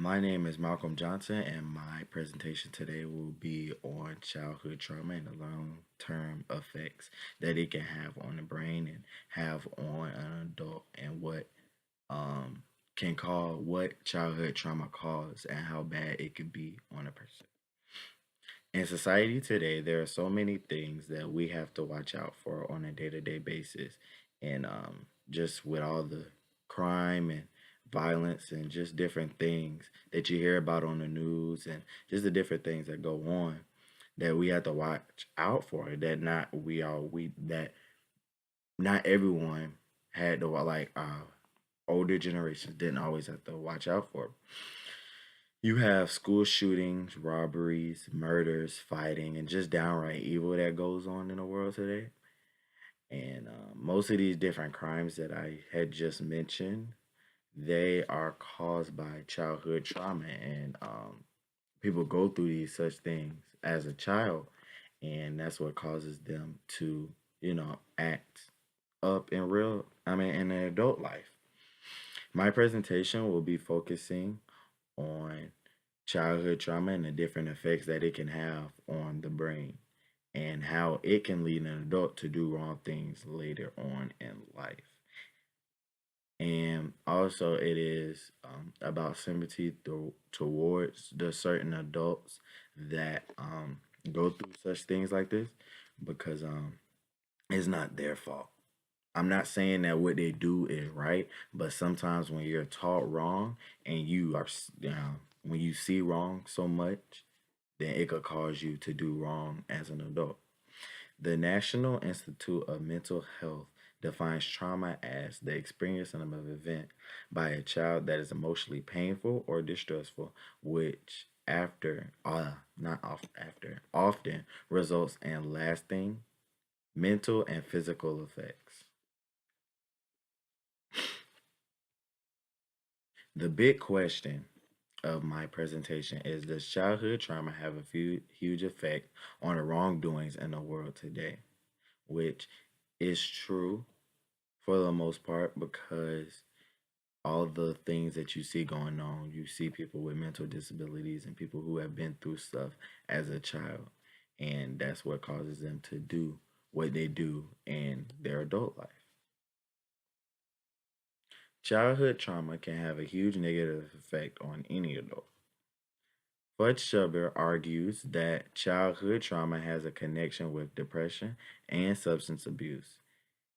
My name is Malcolm Johnson, and my presentation today will be on childhood trauma and the long term effects that it can have on the brain and have on an adult, and um, what childhood trauma cause and how bad it could be on a person. In society today, there are so many things that we have to watch out for on a day to day basis. And just with all the crime and violence and just different things that you hear about on the news and just the different things that go on that we have to watch out for that not we are we that not everyone had to older generations didn't always have to watch out for. You have school shootings, robberies, murders, fighting, and just downright evil that goes on in the world today. And most of these different crimes that I had just mentioned, they are caused by childhood trauma, and people go through these such things as a child, and that's what causes them to, act up in in an adult life. My presentation will be focusing on childhood trauma and the different effects that it can have on the brain and how it can lead an adult to do wrong things later on in life. And also, it is about sympathy towards the certain adults that go through such things like this because it's not their fault. I'm not saying that what they do is right, but sometimes when you're taught wrong and when you see wrong so much, then it could cause you to do wrong as an adult. The National Institute of Mental Health defines trauma as the experience of an event by a child that is emotionally painful or distressful, which not often results in lasting mental and physical effects. The big question of my presentation is, does childhood trauma have a huge effect on the wrongdoings in the world today? Which is true for the most part because all the things that you see going on, you see people with mental disabilities and people who have been through stuff as a child. And that's what causes them to do what they do in their adult life. Childhood trauma can have a huge negative effect on any adult. Bud Schubert argues that childhood trauma has a connection with depression and substance abuse.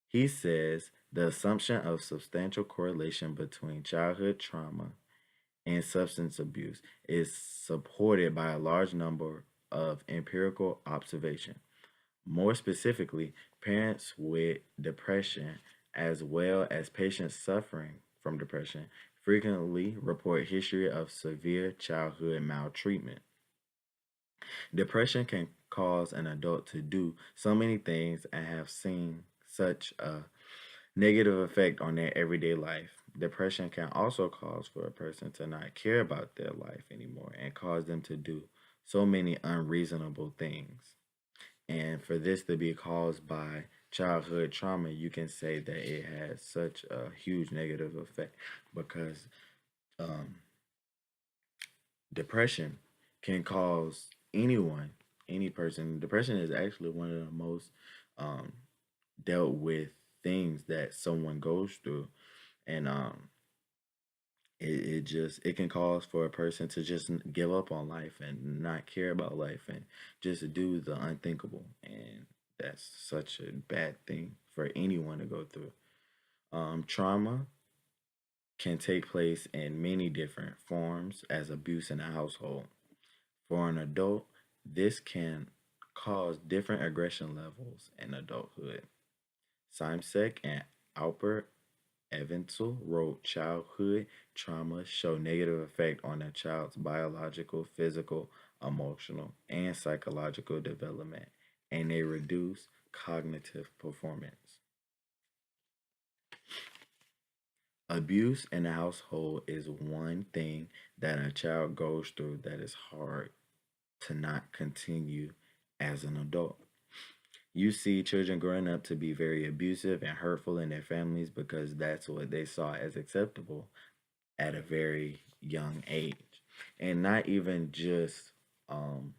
He says the assumption of substantial correlation between childhood trauma and substance abuse is supported by a large number of empirical observation. More specifically, parents with depression as well as patients suffering from depression frequently report history of severe childhood maltreatment. Depression can cause an adult to do so many things and have seen such a negative effect on their everyday life. Depression can also cause for a person to not care about their life anymore and cause them to do so many unreasonable things. And for this to be caused by childhood trauma, you can say that it has such a huge negative effect because um, depression can cause any person. Depression is actually one of the most um, dealt with things that someone goes through, and it can cause for a person to just give up on life and not care about life and just do the unthinkable, and that's such a bad thing for anyone to go through. Trauma can take place in many different forms as abuse in a household. For an adult, this can cause different aggression levels in adulthood. Simsek and Alpert Eventual wrote childhood trauma show negative effect on a child's biological, physical, emotional, and psychological development, and they reduce cognitive performance. Abuse in the household is one thing that a child goes through that is hard to not continue as an adult. You see children growing up to be very abusive and hurtful in their families because that's what they saw as acceptable at a very young age. And um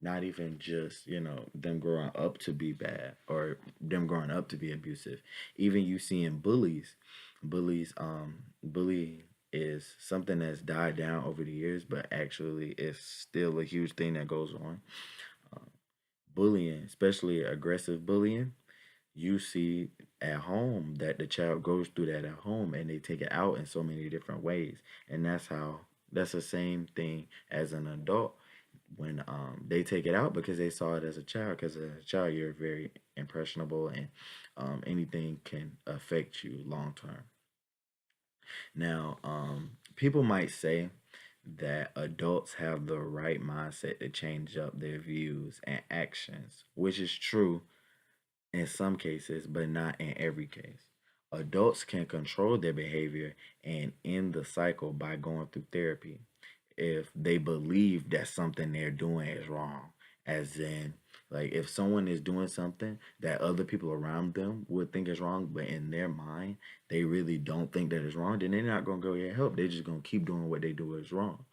not even just, you know, them growing up to be bad or them growing up to be abusive. Even you seeing bully is something that's died down over the years, but actually it's still a huge thing that goes on. um, Bullying, especially aggressive bullying, you see at home that the child goes through that at home and they take it out in so many different ways. And that's the same thing as an adult when they take it out because they saw it as a child. Because as a child, you're very impressionable, and anything can affect you long term. Now, people might say that adults have the right mindset to change up their views and actions, which is true in some cases, but not in every case. Adults can control their behavior and end the cycle by going through therapy if they believe that something they're doing is wrong. As in, like if someone is doing something that other people around them would think is wrong, but in their mind they really don't think that is wrong, then they're not gonna go get help. They're just gonna keep doing what they do is wrong.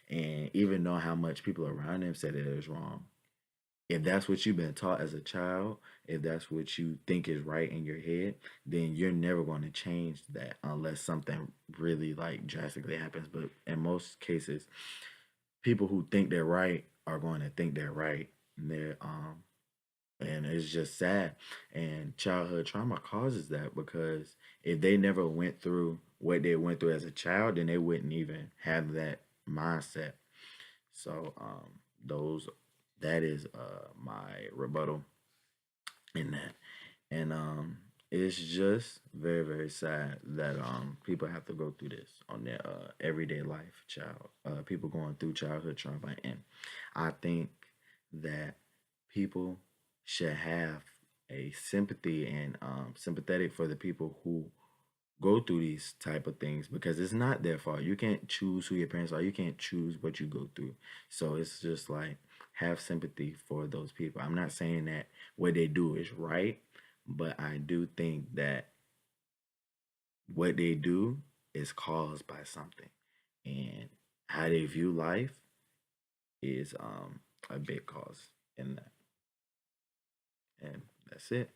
And even though how much people around them say that it is wrong, if that's what you've been taught as a child, if that's what you think is right in your head, then you're never going to change that unless something really like drastically happens. But in most cases, people who think they're right are going to think they're right. And and it's just sad. And childhood trauma causes that because if they never went through what they went through as a child, then they wouldn't even have that mindset. So those that is my rebuttal in that. And it's just very, very sad that people have to go through this on their everyday life, people going through childhood trauma. And I think that people should have a sympathy and sympathetic for the people who go through these type of things because it's not their fault. You can't choose who your parents are. You can't choose what you go through. So it's just like have sympathy for those people. I'm not saying that what they do is right, but I do think that what they do is caused by something. And how they view life is a big cause in that. And that's it.